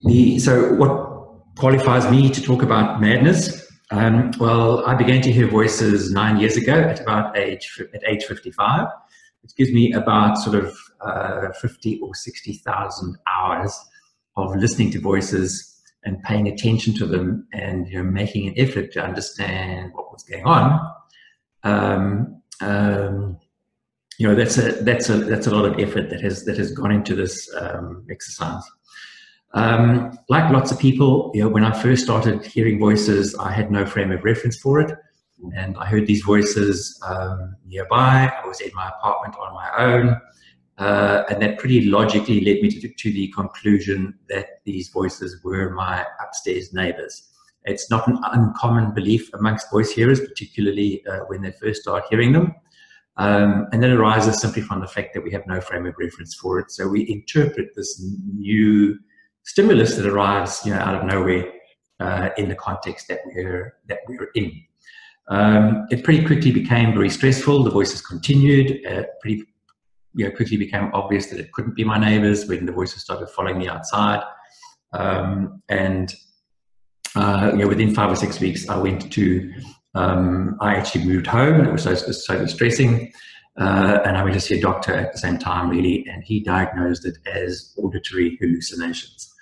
So what qualifies me to talk about madness? Well, I began to hear voices 9 years ago at age 55, which gives me about sort of 50 or 60,000 hours of listening to voices and paying attention to them, and making an effort to understand what was going on. That's a lot of effort that has gone into this exercise. Like lots of people, when I first started hearing voices, I had no frame of reference for it, and I heard these voices nearby. I was in my apartment on my own, and that pretty logically led me to the conclusion that these voices were my upstairs neighbors. It's not an uncommon belief amongst voice hearers, particularly when they first start hearing them. And that arises simply from the fact that we have no frame of reference for it. So we interpret this new stimulus that arrives out of nowhere in the context that we're in. It pretty quickly became very stressful. The voices continued. Pretty quickly became obvious that it couldn't be my neighbors when the voices started following me outside. Within 5 or 6 weeks, I actually moved home, and it was so distressing. And I went to see a doctor at the same time, really, and he diagnosed it as auditory hallucinations.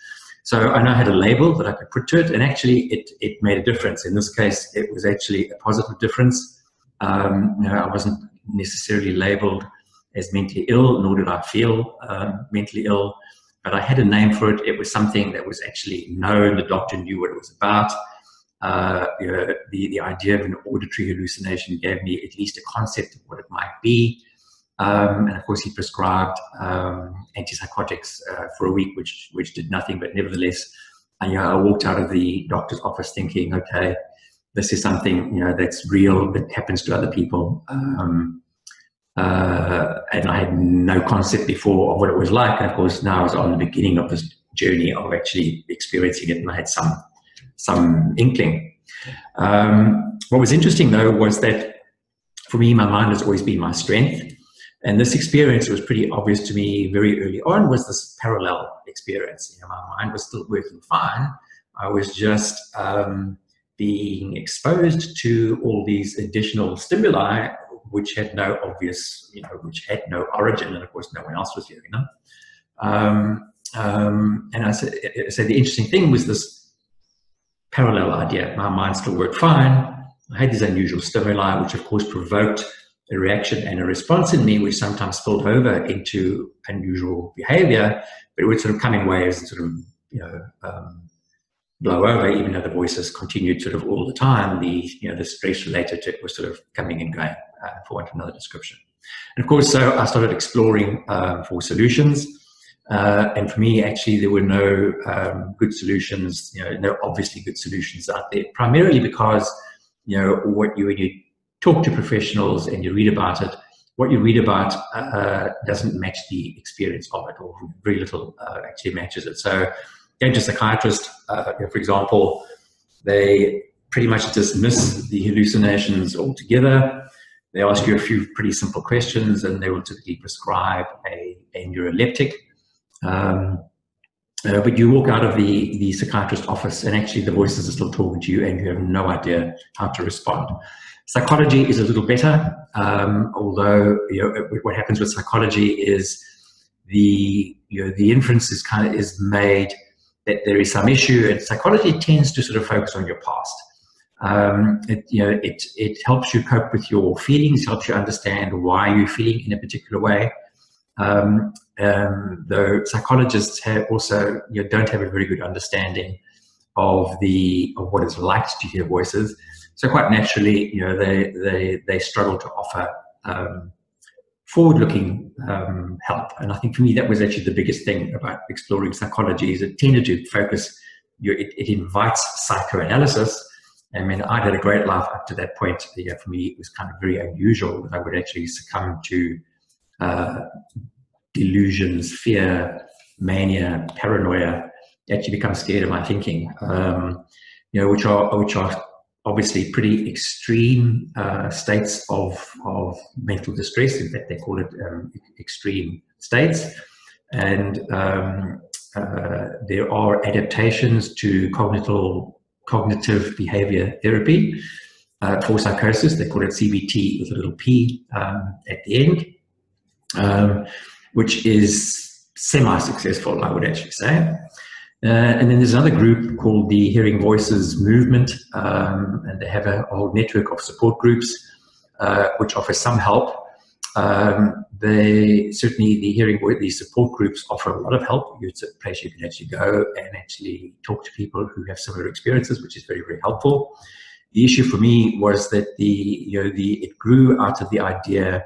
So I now had a label that I could put to it, and actually it made a difference. In this case, it was actually a positive difference. I wasn't necessarily labeled as mentally ill, nor did I feel mentally ill, but I had a name for it. It was something that was actually known. The doctor knew what it was about. The idea of an auditory hallucination gave me at least a concept of what it might be. And of course, he prescribed antipsychotics for a week, which did nothing. But nevertheless, I walked out of the doctor's office thinking, okay, this is something that's real, that happens to other people. And I had no concept before of what it was like. And of course, now I was on the beginning of this journey of actually experiencing it, and I had some inkling. What was interesting, though, was that for me, my mind has always been my strength. And this experience was pretty obvious to me very early on, was this parallel experience. My mind was still working fine. I was just being exposed to all these additional stimuli, which had no obvious, which had no origin, and of course no one else was hearing them. And I said, the interesting thing was this parallel idea. My mind still worked fine. I had these unusual stimuli, which of course provoked a reaction and a response in me, which sometimes spilled over into unusual behavior, but it would sort of come in waves and sort of, blow over, even though the voices continued sort of all the time. The stress related to it was sort of coming and going, for want of another description. And of course, so I started exploring for solutions. And for me, actually, there were no good solutions, no obviously good solutions out there, primarily because, when you talk to professionals and you read about it, what you read about doesn't match the experience of it, or very little actually matches it. So going to a psychiatrist, for example, they pretty much dismiss the hallucinations altogether. They ask you a few pretty simple questions, and they will typically prescribe a neuroleptic. But you walk out of the psychiatrist office, and actually the voices are still talking to you, and you have no idea how to respond. Psychology is a little better, although what happens with psychology is the inference is made that there is some issue, and psychology tends to sort of focus on your past. It helps you cope with your feelings, helps you understand why you're feeling in a particular way. Though psychologists don't have a very good understanding of what it's like to hear voices. So quite naturally, they struggle to offer forward-looking help. And I think for me, that was actually the biggest thing about exploring psychology, is it tended to focus, it invites psychoanalysis. I mean, I'd had a great life up to that point. For me, it was kind of very unusual that I would actually succumb to delusions, fear, mania, paranoia, actually become scared of my thinking, which are obviously pretty extreme states of mental distress. In fact, they call it extreme states. And there are adaptations to cognitive behavior therapy for psychosis. They call it CBT with a little p at the end, which is semi-successful, I would actually say. And then there's another group called the Hearing Voices Movement, and they have a whole network of support groups which offer some help. They certainly, these support groups offer a lot of help. It's a place you can actually go and actually talk to people who have similar experiences, which is very, very helpful. The issue for me was that it grew out of the idea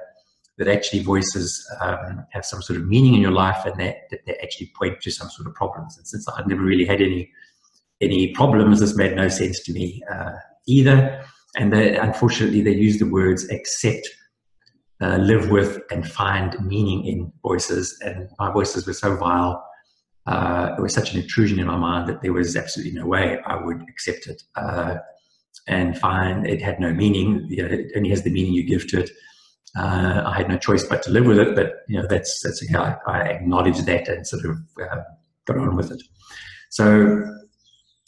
that actually voices have some sort of meaning in your life, and that they actually point to some sort of problems. And since I'd never really had any problems, this made no sense to me either. And unfortunately, they use the words accept, live with, and find meaning in voices. And my voices were so vile, it was such an intrusion in my mind that there was absolutely no way I would accept it and find it had no meaning. It only has the meaning you give to it. I had no choice but to live with it, but that's I acknowledged that and sort of got on with it. So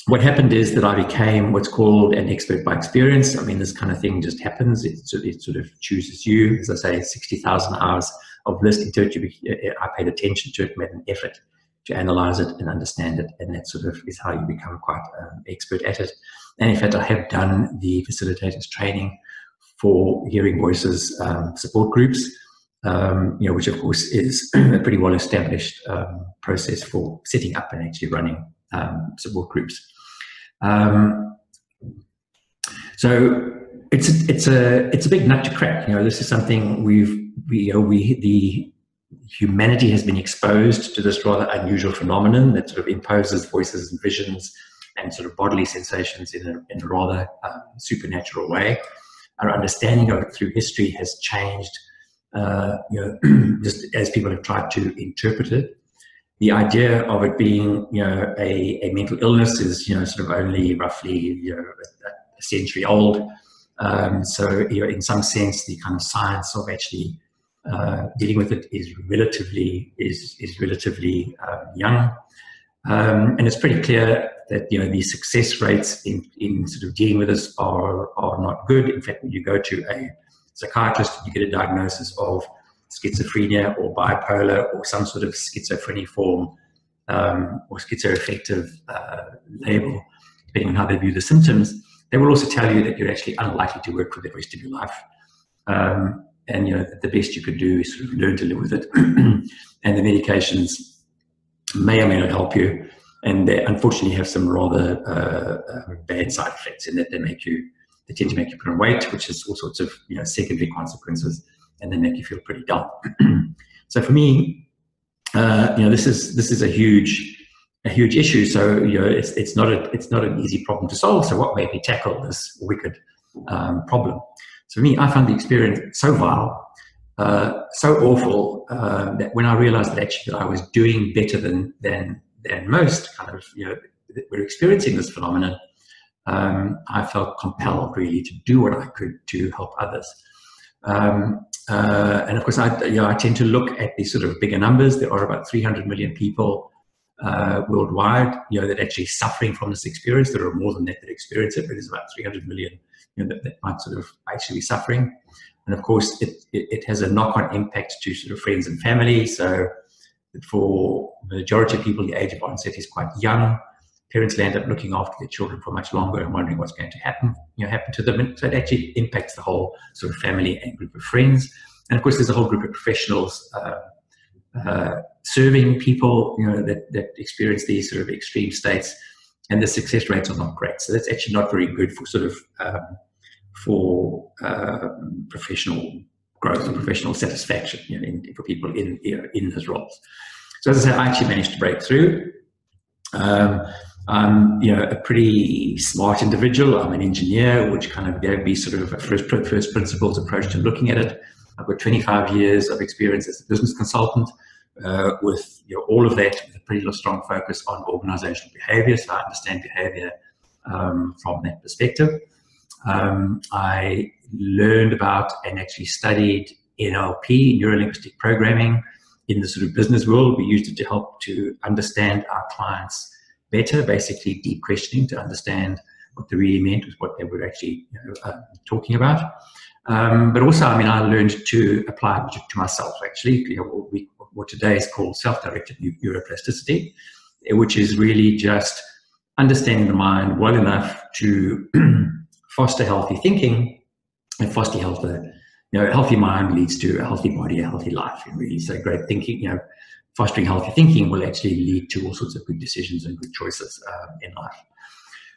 what happened is that I became what's called an expert by experience. I mean, this kind of thing just happens. It sort of chooses you. As I say, 60,000 hours of listening to it. I paid attention to it, made an effort to analyze it and understand it, and that sort of is how you become quite expert at it. And in fact, I have done the facilitators training for Hearing Voices support groups, which of course is a pretty well established process for setting up and actually running support groups. So it's a big nut to crack. This is something the humanity has been exposed to this rather unusual phenomenon that sort of imposes voices and visions and sort of bodily sensations in a rather supernatural way. Our understanding of it through history has changed, just as people have tried to interpret it. The idea of it being, a mental illness is, sort of only roughly, a century old. So, in some sense, the kind of science of actually dealing with it is relatively young, and it's pretty clear that the success rates in sort of dealing with this are not good. In fact, when you go to a psychiatrist, you get a diagnosis of schizophrenia or bipolar or some sort of schizophrenia form or schizoaffective label, depending on how they view the symptoms, they will also tell you that you're actually unlikely to work for the rest of your life. And the best you could do is sort of learn to live with it. And the medications may or may not help you. And they unfortunately have some rather bad side effects in that they tend to make you put on weight, which has all sorts of secondary consequences, and they make you feel pretty dull. So for me, this is a huge issue. So it's not an easy problem to solve. So what made me tackle this wicked problem? So for me, I found the experience so vile, so awful, that when I realized that actually that I was doing better than most kind of that were experiencing this phenomenon, I felt compelled really to do what I could to help others. And of course, I tend to look at these sort of bigger numbers. There are about 300 million people worldwide, that actually suffering from this experience. There are more than that experience it, but there's about 300 million that might sort of actually be suffering. And of course, it has a knock-on impact to sort of friends and family. So for the majority of people, the age of onset is quite young. Parents will end up looking after their children for much longer and wondering what's going to happen to them. And so it actually impacts the whole sort of family and group of friends. And of course, there's a whole group of professionals serving people, that experience these sort of extreme states, and the success rates are not great. So that's actually not very good for sort of professional growth or professional satisfaction, for people in those roles. So as I said, I actually managed to break through. I'm a pretty smart individual. I'm an engineer, which kind of gave me sort of a first principles approach to looking at it. I've got 25 years of experience as a business consultant, with all of that with a pretty strong focus on organizational behavior. So I understand behavior from that perspective. I learned about and actually studied NLP, neuro-linguistic programming, in the sort of business world. We used it to help to understand our clients better, basically deep questioning to understand what they really meant with what they were actually talking about. But also, I mean, I learned to apply it to myself, actually, what today is called self-directed neuroplasticity, which is really just understanding the mind well enough to foster healthy thinking and foster healthy, a healthy mind leads to a healthy body, a healthy life. And really, so great thinking, fostering healthy thinking will actually lead to all sorts of good decisions and good choices in life.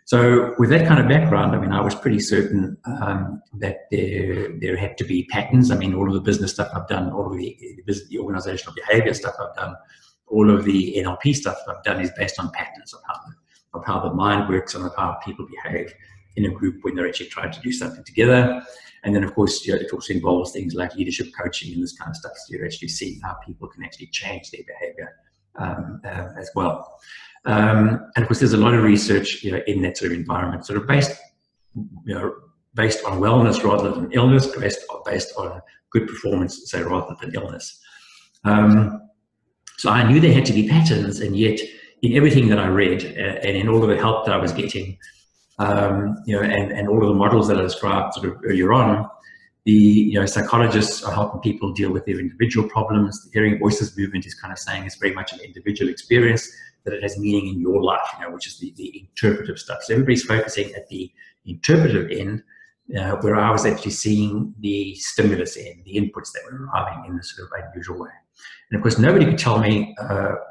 So with that kind of background, I mean, I was pretty certain that there had to be patterns. I mean, all of the business stuff I've done, all of the organizational behavior stuff I've done, all of the NLP stuff I've done is based on patterns of how the mind works and of how people behave in a group when they're actually trying to do something together. And then, of course, it also involves things like leadership coaching and this kind of stuff. So you're actually seeing how people can actually change their behavior as well. And of course, there's a lot of research, in that sort of environment, sort of based on wellness rather than illness, based on good performance, say, rather than illness. So I knew there had to be patterns, and yet in everything that I read and in all of the help that I was getting, and all of the models that I described sort of earlier on, the psychologists are helping people deal with their individual problems. The hearing voices movement is kind of saying it's very much an individual experience, that it has meaning in your life, which is the interpretive stuff. So everybody's focusing at the interpretive end, where I was actually seeing the stimulus end, the inputs that were arriving in this sort of unusual way. And of course, nobody could tell me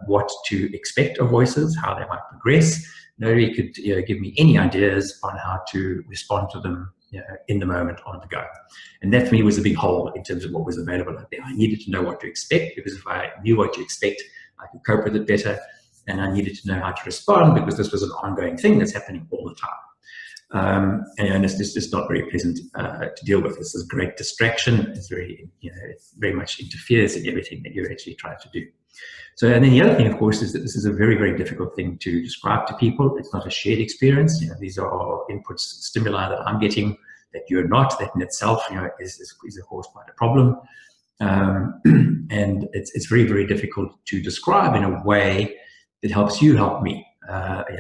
what to expect of voices, how they might progress. Nobody could give me any ideas on how to respond to them in the moment, on the go. And that for me was a big hole in terms of what was available out there. I needed to know what to expect, because if I knew what to expect, I could cope with it better. And I needed to know how to respond, because this was an ongoing thing that's happening all the time. And it's just not very pleasant to deal with. It's a great distraction. It's very, it very much interferes in everything that you're actually trying to do. So, and then the other thing, of course, is that this is a very, very difficult thing to describe to people. It's not a shared experience. These are inputs, stimuli that I'm getting that you're not. That in itself, is of course quite a problem. And it's very, very difficult to describe in a way that helps you help me.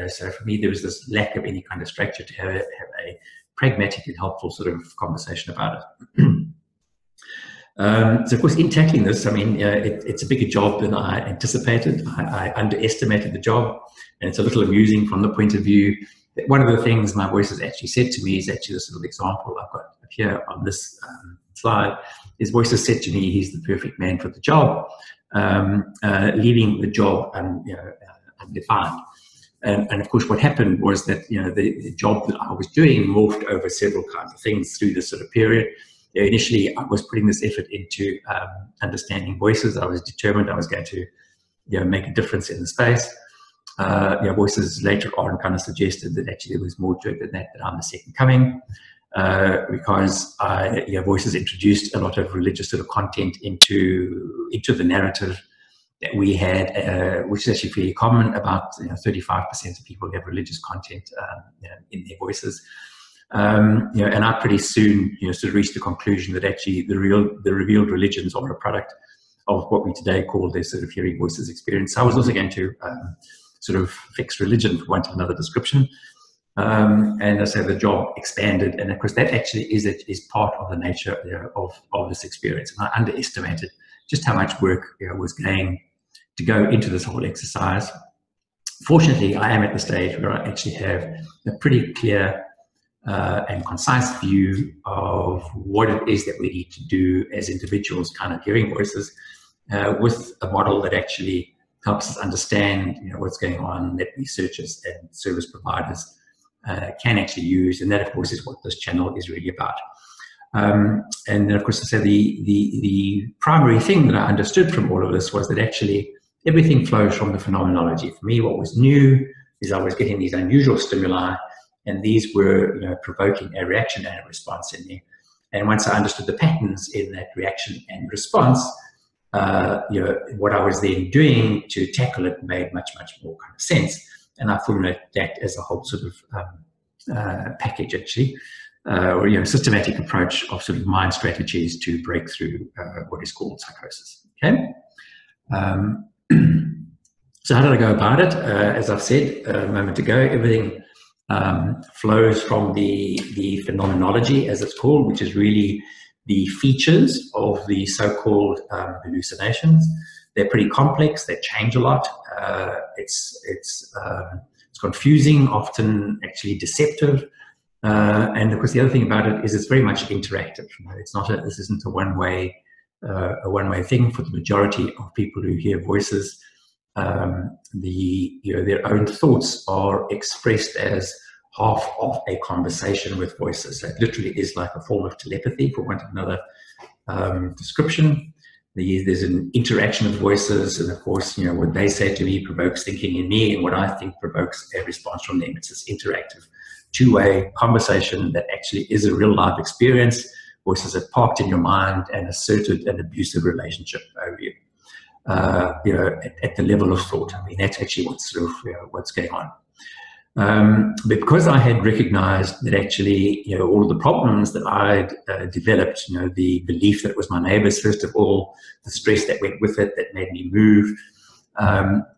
So for me, there was this lack of any kind of structure to have a pragmatic and helpful sort of conversation about it. So of course, in tackling this, I mean, it's a bigger job than I anticipated. I underestimated the job, and it's a little amusing from the point of view that one of the things my voices actually said to me is actually this little example I've got here on this slide. His voices said to me, he's the perfect man for the job, leaving the job undefined. And of course, what happened was that the job that I was doing morphed over several kinds of things through this sort of period. Initially, I was putting this effort into understanding voices. I was determined I was going to make a difference in the space. Voices later on kind of suggested that actually there was more to it than that I'm the second coming, because voices introduced a lot of religious sort of content into the narrative that we had, which is actually fairly common. About 35% of people have religious content in their voices. And I pretty soon sort of reached the conclusion that actually the revealed religions are a product of what we today call the sort of hearing voices experience. So I was also going to sort of fix religion, for want of another description. And so the job expanded, and of course that actually is part of the nature of this experience. And I underestimated just how much work was going to go into this whole exercise. Fortunately, I am at the stage where I actually have a pretty clear and concise view of what it is that we need to do as individuals, kind of hearing voices, with a model that actually helps us understand what's going on, that researchers and service providers can actually use. And that, of course, is what this channel is really about. And then, of course, so the primary thing that I understood from all of this was that actually everything flows from the phenomenology. For me, what was new is I was getting these unusual stimuli, and these were provoking a reaction and a response in me. And once I understood the patterns in that reaction and response, what I was then doing to tackle it made much, much more kind of sense. And I formulated that as a whole sort of package, actually, or systematic approach of sort of mind strategies to break through what is called psychosis. Okay. Um, so how did I go about it? As I've said a moment ago, everything flows from the phenomenology, as it's called, which is really the features of the so-called hallucinations. They're pretty complex. They change a lot. It's confusing, often actually deceptive. And of course, the other thing about it is it's very much interactive. It's not this isn't a one-way thing for the majority of people who hear voices. Their own thoughts are expressed as half of a conversation with voices. So it literally is like a form of telepathy, for want of another description. There's an interaction of voices, and of course, what they say to me provokes thinking in me, and what I think provokes a response from them. It's this interactive, two-way conversation that actually is a real-life experience. Voices are parked in your mind and asserted an abusive relationship over you. At the level of thought. I mean, that's actually what's what's going on. Because I had recognized that actually, all of the problems that I'd developed, the belief that it was my neighbors, first of all, the stress that went with it, that made me move,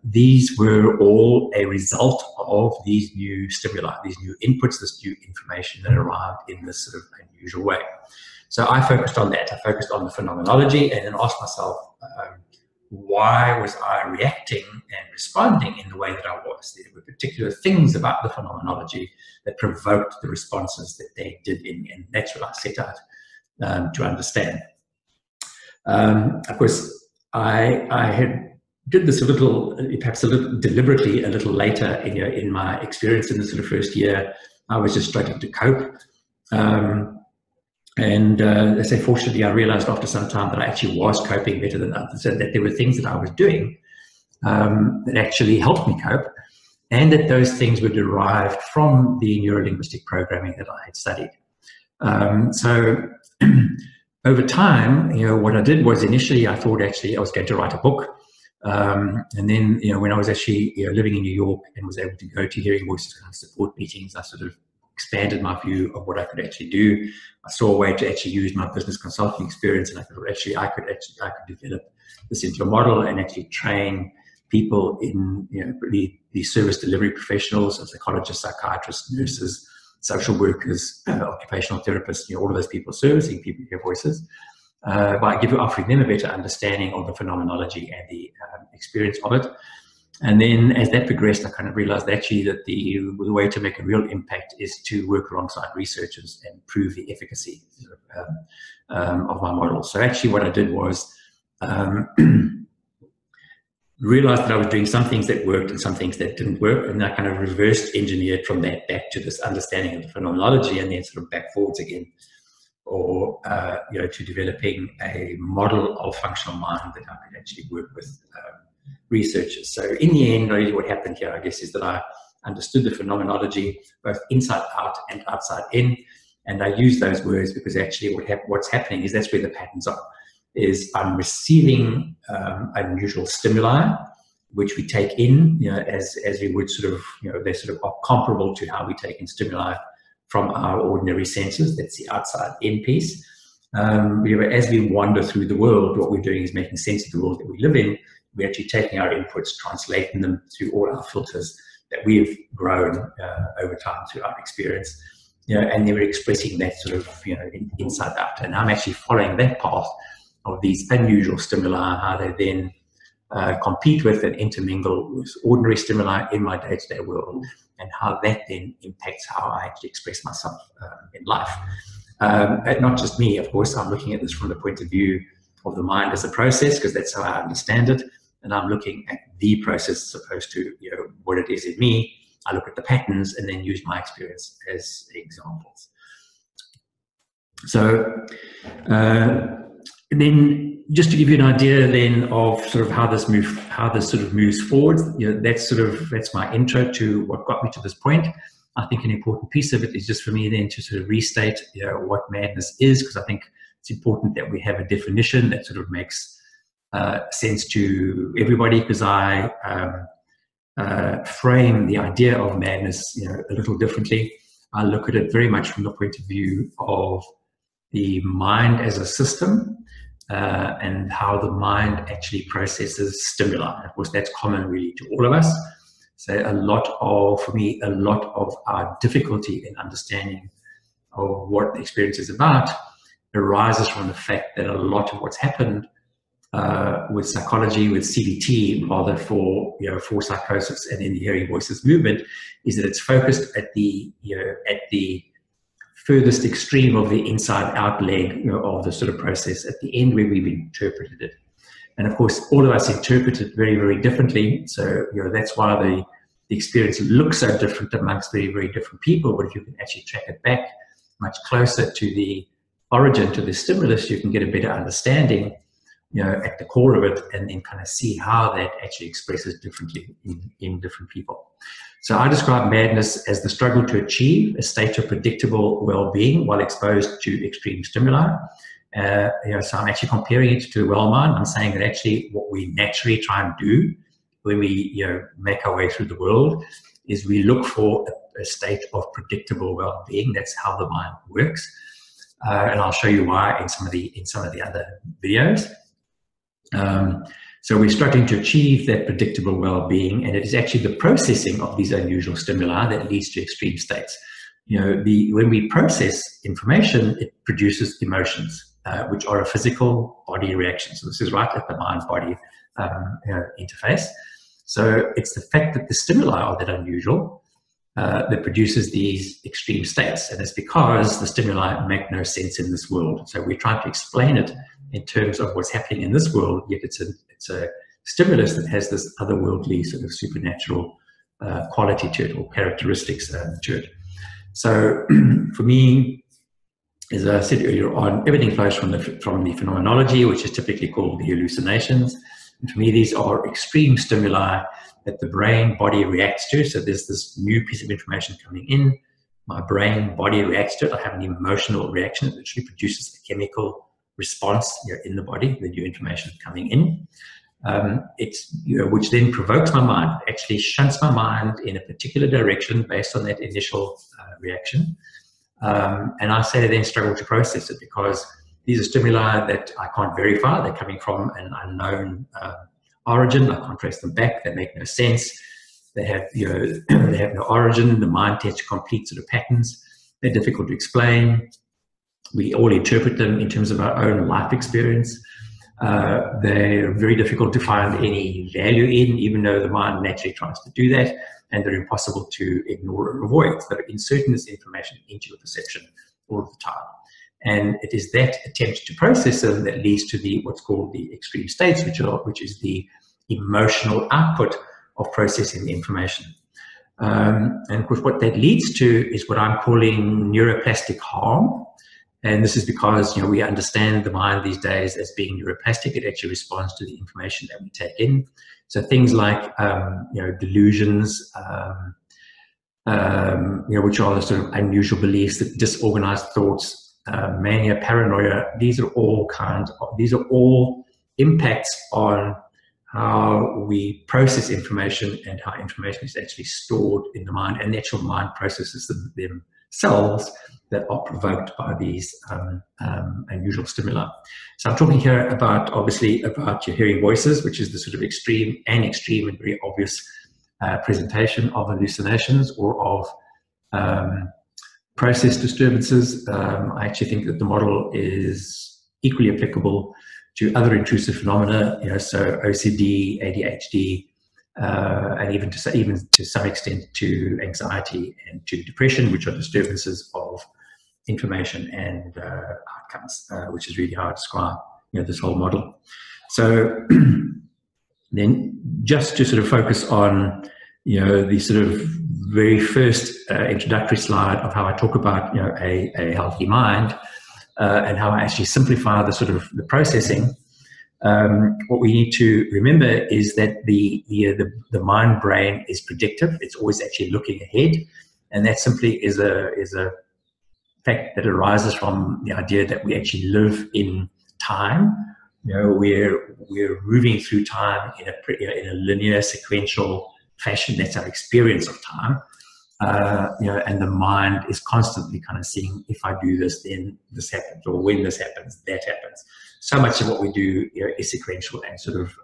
these were all a result of these new stimuli, these new inputs, this new information that arrived in this sort of unusual way. So I focused on that. I focused on the phenomenology and then asked myself, why was I reacting and responding in the way that I was? There were particular things about the phenomenology that provoked the responses that they did in me, and that's what I set out to understand. Of course, I did this perhaps a little deliberately, a little later in my experience in the sort of first year. I was just struggling to cope. I say, fortunately, I realized after some time that I actually was coping better than others, and that there were things that I was doing that actually helped me cope, and that those things were derived from the neurolinguistic programming that I had studied. So over time, what I did was initially I thought actually I was going to write a book. And then, when I was actually living in New York and was able to go to hearing voices kind of support meetings, I sort of expanded my view of what I could actually do. I saw a way to actually use my business consulting experience, and I thought actually I could develop this into a model and actually train people in the service delivery professionals, psychologists, psychiatrists, nurses, social workers, occupational therapists, all of those people servicing people who hear voices, by offering them a better understanding of the phenomenology and the experience of it. And then as that progressed, I kind of realized actually that the way to make a real impact is to work alongside researchers and prove the efficacy of my model. So actually what I did was realized that I was doing some things that worked and some things that didn't work, and I kind of reversed engineered from that back to this understanding of the phenomenology, and then sort of back forwards again, or to developing a model of functional mind that I could actually work with researchers. So in the end, really what happened here, I guess, is that I understood the phenomenology both inside out and outside in, and I use those words because actually what's happening is that's where the patterns are. Is I'm receiving unusual stimuli, which we take in, as we would sort of, they sort of are comparable to how we take in stimuli from our ordinary senses. That's the outside in piece. As we wander through the world, what we're doing is making sense of the world that we live in. We're actually taking our inputs, translating them through all our filters that we've grown over time through our experience, and then we're expressing that sort of, inside out. And I'm actually following that path of these unusual stimuli, how they then compete with and intermingle with ordinary stimuli in my day-to-day world, and how that then impacts how I actually express myself in life. Not just me, of course. I'm looking at this from the point of view of the mind as a process, because that's how I understand it. And I'm looking at the process as opposed to what it is in me. I look at the patterns and then use my experience as examples. So then, just to give you an idea then of sort of how this sort of moves forward, that's my intro to what got me to this point. I think an important piece of it is just for me then to sort of restate what madness is, because I think it's important that we have a definition that sort of makes sense to everybody, because I frame the idea of madness a little differently. I look at it very much from the point of view of the mind as a system, and how the mind actually processes stimuli. Of course, that's common really to all of us. So for me, a lot of our difficulty in understanding of what the experience is about arises from the fact that a lot of what's happened with psychology, with CBT, rather for psychosis and in the hearing voices movement, is that it's focused at the furthest extreme of the inside-out leg of the sort of process at the end where we've interpreted it. And of course, all of us interpret it very, very differently. So that's why the experience looks so different amongst very, very different people. But if you can actually track it back much closer to the origin, to the stimulus, you can get a better understanding at the core of it, and then kind of see how that actually expresses differently in different people. So I describe madness as the struggle to achieve a state of predictable well-being while exposed to extreme stimuli. So I'm actually comparing it to the well mind. I'm saying that actually what we naturally try and do when we make our way through the world is we look for a state of predictable well-being. That's how the mind works, and I'll show you why in some of the other videos. So we're struggling to achieve that predictable well-being, and it is actually the processing of these unusual stimuli that leads to extreme states. When we process information, it produces emotions, which are a physical body reaction. So this is right at the mind-body interface. So it's the fact that the stimuli are that unusual that produces these extreme states, and it's because the stimuli make no sense in this world. So we're trying to explain it in terms of what's happening in this world, yet it's a stimulus that has this otherworldly sort of supernatural quality to it, or characteristics to it. So for me, as I said earlier on, everything flows from the phenomenology, which is typically called the hallucinations. And for me, these are extreme stimuli that the brain body reacts to. So there's this new piece of information coming in, my brain body reacts to it. I have an emotional reaction. It literally produces a chemical response in the body, the new information coming in. Which then provokes my mind, actually shunts my mind in a particular direction based on that initial reaction. And I say then struggle to process it because these are stimuli that I can't verify. They're coming from an unknown origin. I can't trace them back. They make no sense. They have, they have no origin. The mind tends to complete sort of patterns. They're difficult to explain. We all interpret them in terms of our own life experience. They're very difficult to find any value in, even though the mind naturally tries to do that, and they're impossible to ignore or avoid. So they're inserting this information into your perception all of the time. And it is that attempt to process them that leads to what's called the extreme states, which is the emotional output of processing the information. And of course, what that leads to is what I'm calling neuroplastic harm. And this is because we understand the mind these days as being neuroplastic. It actually responds to the information that we take in. So things like delusions, which are the sort of unusual beliefs, the disorganized thoughts, mania, paranoia. These are all impacts on how we process information and how information is actually stored in the mind, and the actual mind processes themselves that are provoked by these unusual stimuli. So I'm talking here obviously about your hearing voices, which is the sort of extreme and very obvious presentation of hallucinations or of process disturbances. I actually think that the model is equally applicable to other intrusive phenomena, so OCD, ADHD, and even to some extent to anxiety and to depression, which are disturbances of information and outcomes, which is really how I describe this whole model. So then, just to sort of focus on the sort of very first introductory slide of how I talk about a healthy mind and how I actually simplify the processing. What we need to remember is that the mind brain is predictive. It's always actually looking ahead, and that simply is a fact that arises from the idea that we actually live in time. We're moving through time in a linear, sequential fashion. That's our experience of time. and the mind is constantly kind of seeing, if I do this, then this happens, or when this happens, that happens. So much of what we do is sequential and sort of,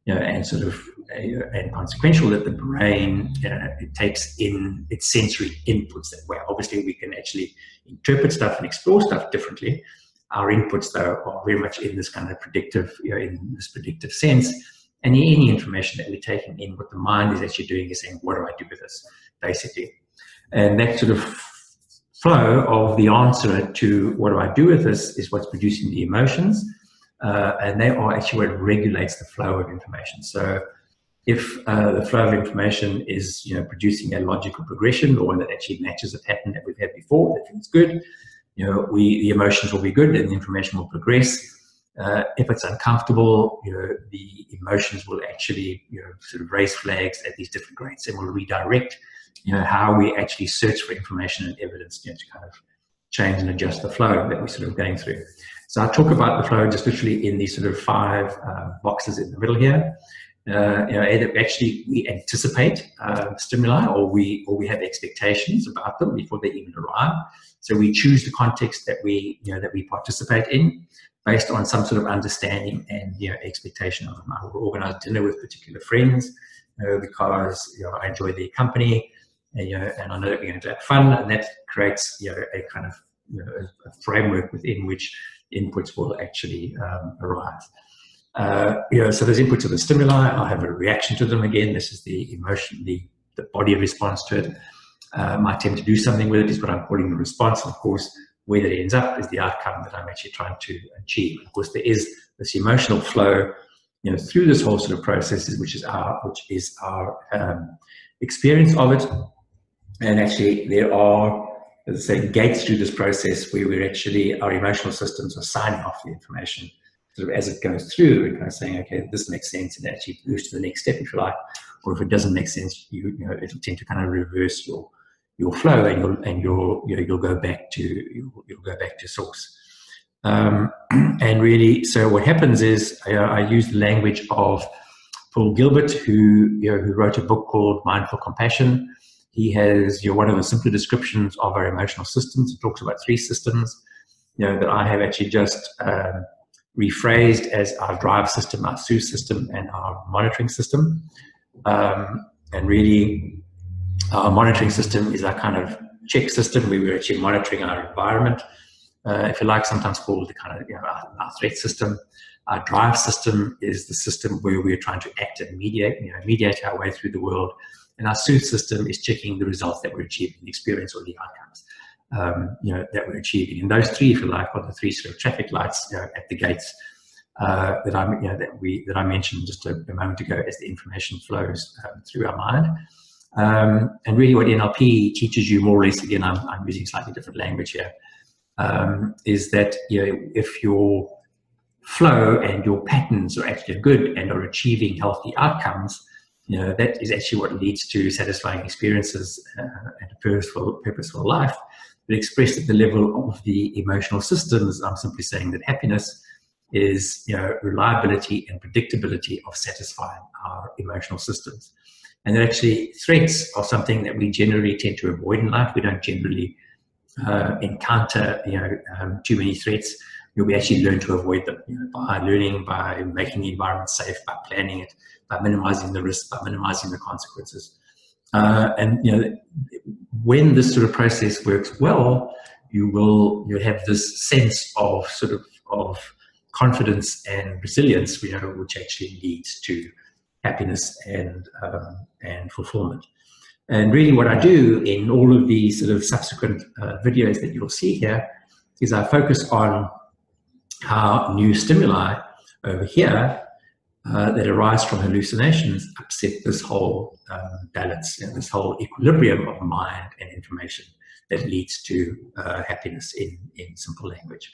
and consequential, that the brain it takes in its sensory inputs that way. Obviously, we can actually interpret stuff and explore stuff differently. Our inputs, though, are very much in this kind of predictive, in this predictive sense. And any information that we're taking in, what the mind is actually doing is saying, what do I do with this, basically? And that sort of flow of the answer to what do I do with this is what's producing the emotions. And they are actually what regulates the flow of information. So if the flow of information is producing a logical progression, or one that actually matches a pattern that we've had before, that feels good, the emotions will be good and the information will progress. If it's uncomfortable, the emotions will actually sort of raise flags at these different rates, and will redirect how we actually search for information and evidence to kind of change and adjust the flow that we're sort of going through. So I talk about the flow just literally in these sort of 5 boxes in the middle here. Either actually we anticipate stimuli, or we have expectations about them before they even arrive. So we choose the context that we participate in based on some sort of understanding and expectation of them. I will organize dinner with particular friends because I enjoy their company, and I know that we're going to have fun, and that creates a kind of a framework within which inputs will actually arise. So those inputs are the stimuli. I'll have a reaction to them again. This is the emotion, the body response to it. My attempt to do something with it is what I'm calling the response. And of course, where that ends up is the outcome that I'm actually trying to achieve. Of course, there is this emotional flow, through this whole sort of processes, which is our experience of it. And actually, there are, as I say, gates through this process where we're actually, our emotional systems are signing off the information sort of as it goes through, and kind of saying, okay, this makes sense, and actually moves to the next step, if you like. Or if it doesn't make sense, it'll tend to kind of reverse your flow, and you'll go back to source. And really, so what happens is I use the language of Paul Gilbert, who wrote a book called Mindful Compassion. He has one of the simpler descriptions of our emotional systems. It talks about 3 systems, that I have actually just rephrased as our drive system, our soothe system, and our monitoring system. And really, our monitoring system is our kind of check system, where we're actually monitoring our environment, if you like, sometimes called the kind of our threat system. Our drive system is the system where we're trying to act and mediate our way through the world. And our soothe system is checking the results that we're achieving, the experience or the outcomes that we're achieving. And those 3, if you like, are the 3 sort of traffic lights at the gates that I mentioned just a moment ago, as the information flows through our mind. And really, what NLP teaches you, more or less, again, I'm using slightly different language here, is that if your flow and your patterns are actually good and are achieving healthy outcomes, that is actually what leads to satisfying experiences and a purposeful life. But expressed at the level of the emotional systems, I'm simply saying that happiness is reliability and predictability of satisfying our emotional systems. And that actually threats are something that we generally tend to avoid in life. We don't generally encounter too many threats. We actually learn to avoid them by making the environment safe, by planning it, by minimizing the risk, by minimizing the consequences. And when this sort of process works well, you'll have this sense of of confidence and resilience, which actually leads to happiness and fulfillment. And really, what I do in all of these sort of subsequent videos that you'll see here is I focus on how new stimuli over here that arise from hallucinations upset this whole balance, this whole equilibrium of mind and information that leads to happiness in simple language.